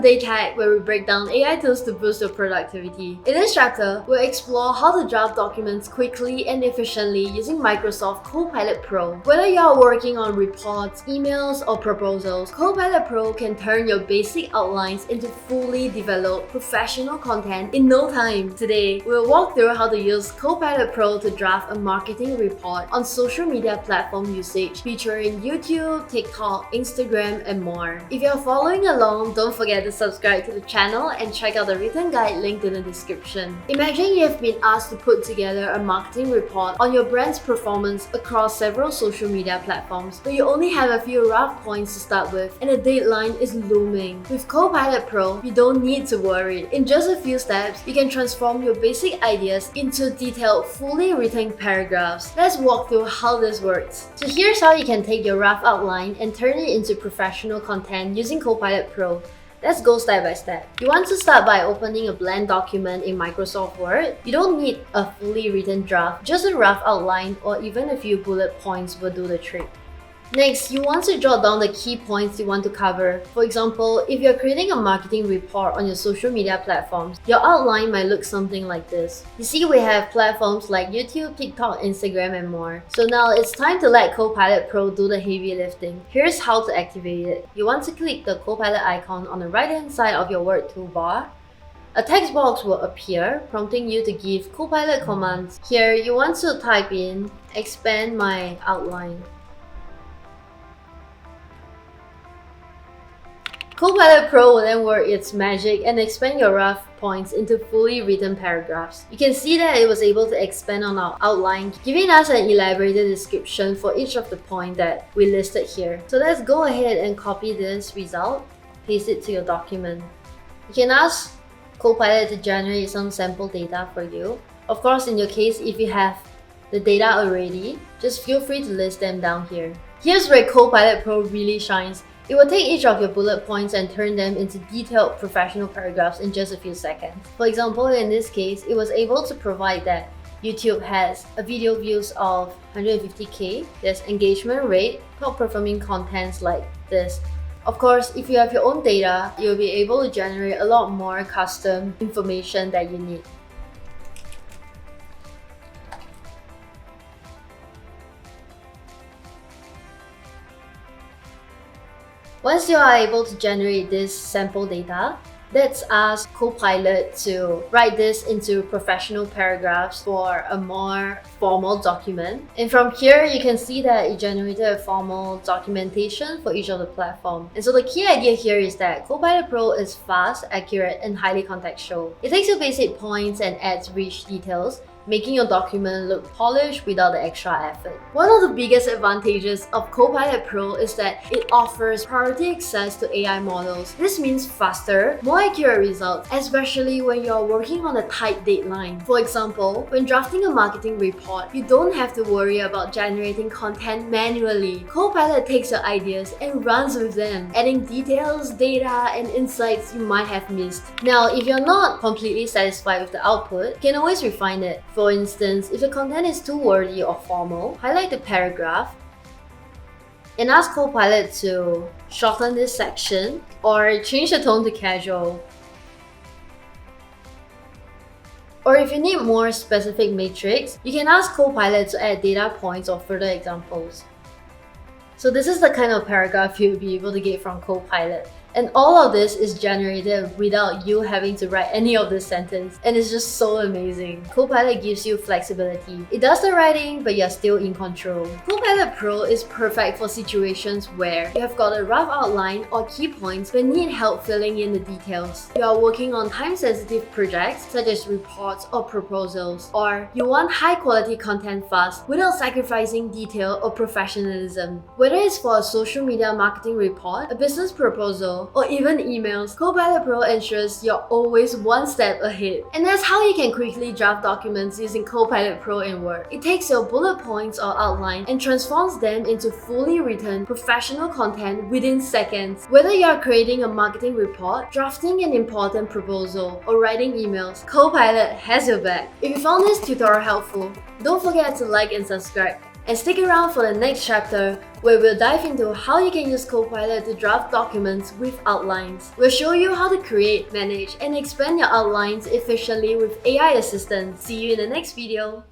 Today Tech, where we break down AI tools to boost your productivity. In this chapter, we'll explore how to draft documents quickly and efficiently using Microsoft Copilot Pro. Whether you are working on reports, emails, or proposals, Copilot Pro can turn your basic outlines into fully developed professional content in no time. Today, we'll walk through how to use Copilot Pro to draft a marketing report on social media platform usage featuring YouTube, TikTok, Instagram, and more. If you're following along, don't forget to subscribe to the channel and check out the written guide linked in the description. Imagine you've been asked to put together a marketing report on your brand's performance across several social media platforms, but you only have a few rough points to start with and a deadline is looming. With Copilot Pro, you don't need to worry. In just a few steps, you can transform your basic ideas into detailed, fully written paragraphs. Let's walk through how this works. So here's how you can take your rough outline and turn it into professional content using Copilot Pro. Let's go step by step. You want to start by opening a blank document in Microsoft Word. You don't need a fully written draft, just a rough outline or even a few bullet points will do the trick. Next, you want to jot down the key points you want to cover. For example, if you're creating a marketing report on your social media platforms, your outline might look something like this. You see, we have platforms like YouTube, TikTok, Instagram, and more. So now it's time to let Copilot Pro do the heavy lifting. Here's how to activate it. You want to click the Copilot icon on the right-hand side of your Word toolbar. A text box will appear, prompting you to give Copilot commands. Here, you want to type in, expand my outline. Copilot Pro will then work its magic and expand your rough points into fully written paragraphs. You can see that it was able to expand on our outline, giving us an elaborated description for each of the points that we listed here. So let's go ahead and copy this result, paste it to your document. You can ask Copilot to generate some sample data for you. Of course, in your case, if you have the data already, just feel free to list them down here. Here's where Copilot Pro really shines. It will take each of your bullet points and turn them into detailed professional paragraphs in just a few seconds. For example, in this case, it was able to provide that YouTube has a video views of 150k, there's engagement rate, top performing contents like this. Of course, if you have your own data, you'll be able to generate a lot more custom information that you need. Once you are able to generate this sample data, let's ask Copilot to write this into professional paragraphs for a more formal document. And from here, you can see that it generated a formal documentation for each of the platforms. And so the key idea here is that Copilot Pro is fast, accurate, and highly contextual. It takes your basic points and adds rich details, making your document look polished without the extra effort. One of the biggest advantages of Copilot Pro is that it offers priority access to AI models. This means faster, more accurate results, especially when you're working on a tight deadline. For example, when drafting a marketing report, you don't have to worry about generating content manually. Copilot takes your ideas and runs with them, adding details, data, and insights you might have missed. Now, if you're not completely satisfied with the output, you can always refine it. For instance, if the content is too wordy or formal, highlight the paragraph and ask Copilot to shorten this section or change the tone to casual. Or if you need more specific metrics, you can ask Copilot to add data points or further examples. So this is the kind of paragraph you'll be able to get from Copilot. And all of this is generated without you having to write any of this sentence, and it's just so amazing. Copilot gives you flexibility. It does the writing, but you're still in control. Copilot Pro is perfect for situations where you have got a rough outline or key points but need help filling in the details. You are working on time-sensitive projects such as reports or proposals, or you want high-quality content fast without sacrificing detail or professionalism. Whether it's for a social media marketing report, a business proposal, or even emails, Copilot Pro ensures you're always one step ahead. And that's how you can quickly draft documents using Copilot Pro in Word. It takes your bullet points or outline and transforms them into fully written, professional content within seconds. Whether you're creating a marketing report, drafting an important proposal, or writing emails, Copilot has your back. If you found this tutorial helpful, don't forget to like and subscribe. And stick around for the next chapter, where we'll dive into how you can use Copilot to draft documents with outlines. We'll show you how to create, manage, and expand your outlines efficiently with AI assistance. See you in the next video.